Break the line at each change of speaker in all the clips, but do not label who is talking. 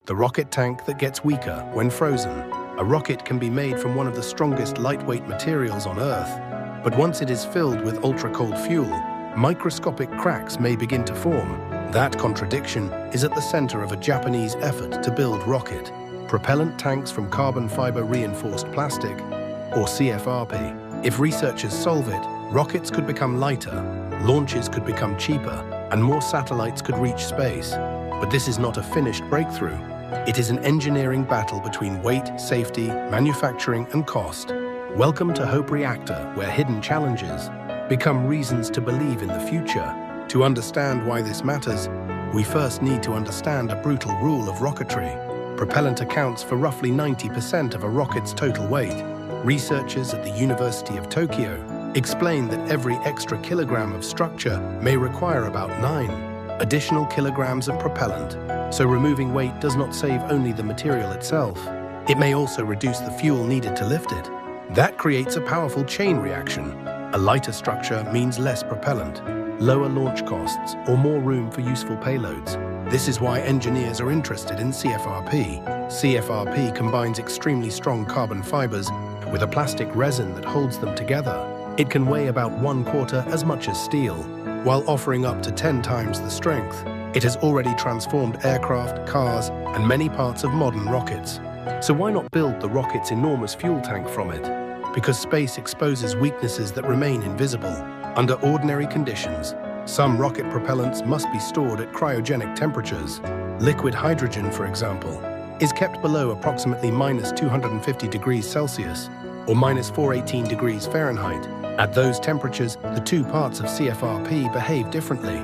the rocket tank that gets weaker when frozen. A rocket can be made from one of the strongest lightweight materials on Earth, but once it is filled with ultra-cold fuel, microscopic cracks may begin to form. That contradiction is at the center of a Japanese effort to build rocket propellant tanks from carbon fiber reinforced plastic, or CFRP. If researchers solve it, rockets could become lighter, launches could become cheaper, and more satellites could reach space. But this is not a finished breakthrough. It is an engineering battle between weight, safety, manufacturing, and cost. Welcome to Hope Reactor, where hidden challenges become reasons to believe in the future. To understand why this matters, we first need to understand a brutal rule of rocketry. Propellant accounts for roughly 90% of a rocket's total weight. Researchers at the University of Tokyo explain that every extra kilogram of structure may require about 9 additional kilograms of propellant. So removing weight does not save only the material itself. It may also reduce the fuel needed to lift it. That creates a powerful chain reaction. A lighter structure means less propellant, lower launch costs, or more room for useful payloads. This is why engineers are interested in CFRP. CFRP combines extremely strong carbon fibers with a plastic resin that holds them together. It can weigh about 1/4 as much as steel, while offering up to 10 times the strength. It has already transformed aircraft, cars, and many parts of modern rockets. So why not build the rocket's enormous fuel tank from it? Because space exposes weaknesses that remain invisible. Under ordinary conditions, some rocket propellants must be stored at cryogenic temperatures. Liquid hydrogen, for example, is kept below approximately -250 degrees Celsius or -418 degrees Fahrenheit. At those temperatures, the two parts of CFRP behave differently.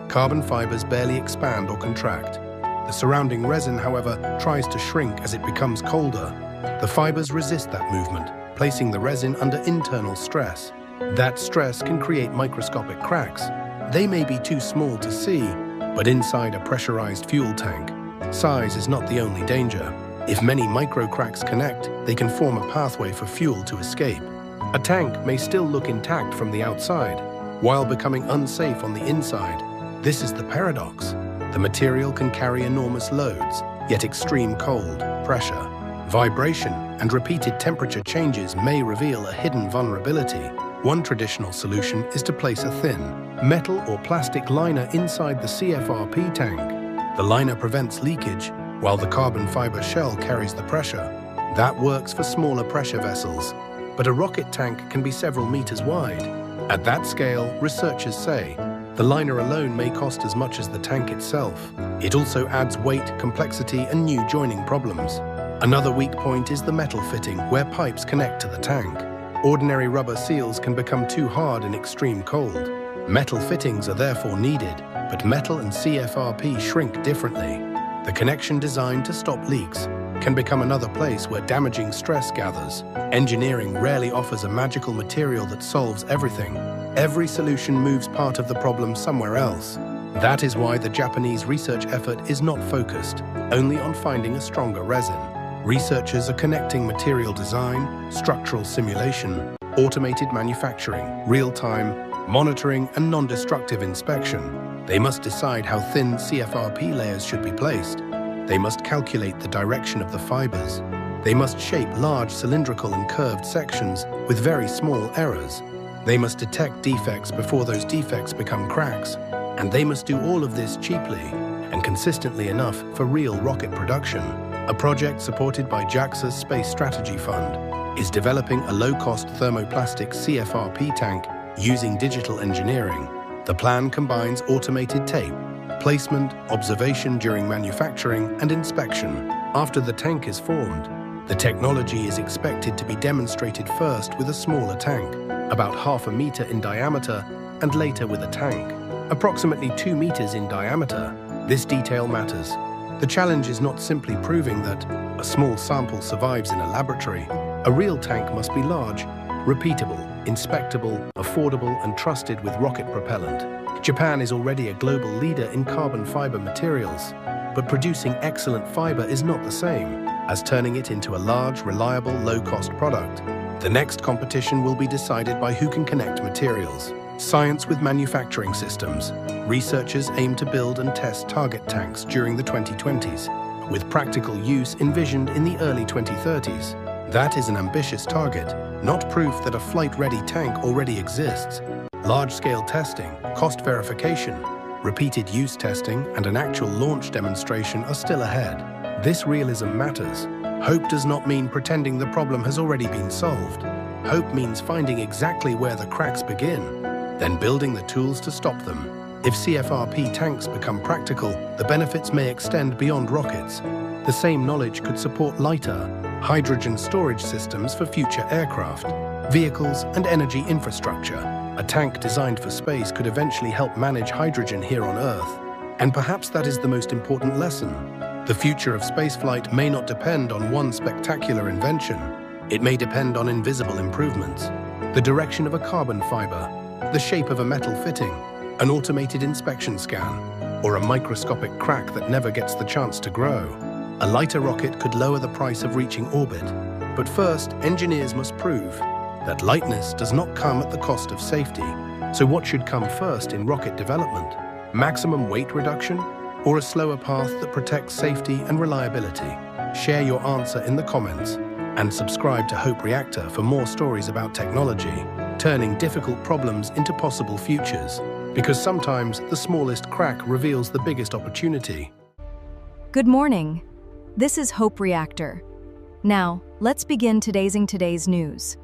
Carbon fibers barely expand or contract. The surrounding resin, however, tries to shrink as it becomes colder. The fibers resist that movement, placing the resin under internal stress. That stress can create microscopic cracks. They may be too small to see, but inside a pressurized fuel tank, size is not the only danger. If many micro cracks connect, they can form a pathway for fuel to escape. A tank may still look intact from the outside, while becoming unsafe on the inside. This is the paradox. The material can carry enormous loads, yet extreme cold, pressure, vibration, and repeated temperature changes may reveal a hidden vulnerability. One traditional solution is to place a thin, metal or plastic liner inside the CFRP tank. The liner prevents leakage, while the carbon fiber shell carries the pressure. That works for smaller pressure vessels, but a rocket tank can be several meters wide. At that scale, researchers say, the liner alone may cost as much as the tank itself. It also adds weight, complexity, and new joining problems. Another weak point is the metal fitting, where pipes connect to the tank. Ordinary rubber seals can become too hard in extreme cold. Metal fittings are therefore needed, but metal and CFRP shrink differently. The connection designed to stop leaks can become another place where damaging stress gathers. Engineering rarely offers a magical material that solves everything. Every solution moves part of the problem somewhere else. That is why the Japanese research effort is not focused only on finding a stronger resin. Researchers are connecting material design, structural simulation, automated manufacturing, real-time monitoring, and non-destructive inspection. They must decide how thin CFRP layers should be placed. They must calculate the direction of the fibers. They must shape large cylindrical and curved sections with very small errors. They must detect defects before those defects become cracks. And they must do all of this cheaply and consistently enough for real rocket production. A project supported by JAXA's Space Strategy Fund is developing a low-cost thermoplastic CFRP tank using digital engineering. The plan combines automated tape, placement, observation during manufacturing, and inspection. After the tank is formed, the technology is expected to be demonstrated first with a smaller tank, about 1/2 meter in diameter, and later with a tank, approximately 2 meters in diameter. This detail matters. The challenge is not simply proving that a small sample survives in a laboratory. A real tank must be large, repeatable, inspectable, affordable, and trusted with rocket propellant. Japan is already a global leader in carbon fiber materials, but producing excellent fiber is not the same as turning it into a large, reliable, low-cost product. The next competition will be decided by who can connect materials. Science with manufacturing systems. Researchers aim to build and test target tanks during the 2020s, with practical use envisioned in the early 2030s. That is an ambitious target, not proof that a flight-ready tank already exists. Large-scale testing, cost verification, repeated use testing, and an actual launch demonstration are still ahead. This realism matters. Hope does not mean pretending the problem has already been solved. Hope means finding exactly where the cracks begin, then building the tools to stop them. If CFRP tanks become practical, the benefits may extend beyond rockets. The same knowledge could support lighter, hydrogen storage systems for future aircraft, vehicles, and energy infrastructure. A tank designed for space could eventually help manage hydrogen here on Earth. And perhaps that is the most important lesson. The future of spaceflight may not depend on one spectacular invention. It may depend on invisible improvements. The direction of a carbon fiber, the shape of a metal fitting, an automated inspection scan, or a microscopic crack that never gets the chance to grow. A lighter rocket could lower the price of reaching orbit. But first, engineers must prove that lightness does not come at the cost of safety. So what should come first in rocket development? Maximum weight reduction, or a slower path that protects safety and reliability? Share your answer in the comments and subscribe to Hope Reactor for more stories about technology, turning difficult problems into possible futures. Because sometimes the smallest crack reveals the biggest opportunity.
Good morning. This is Hope Reactor. Now, let's begin today's news.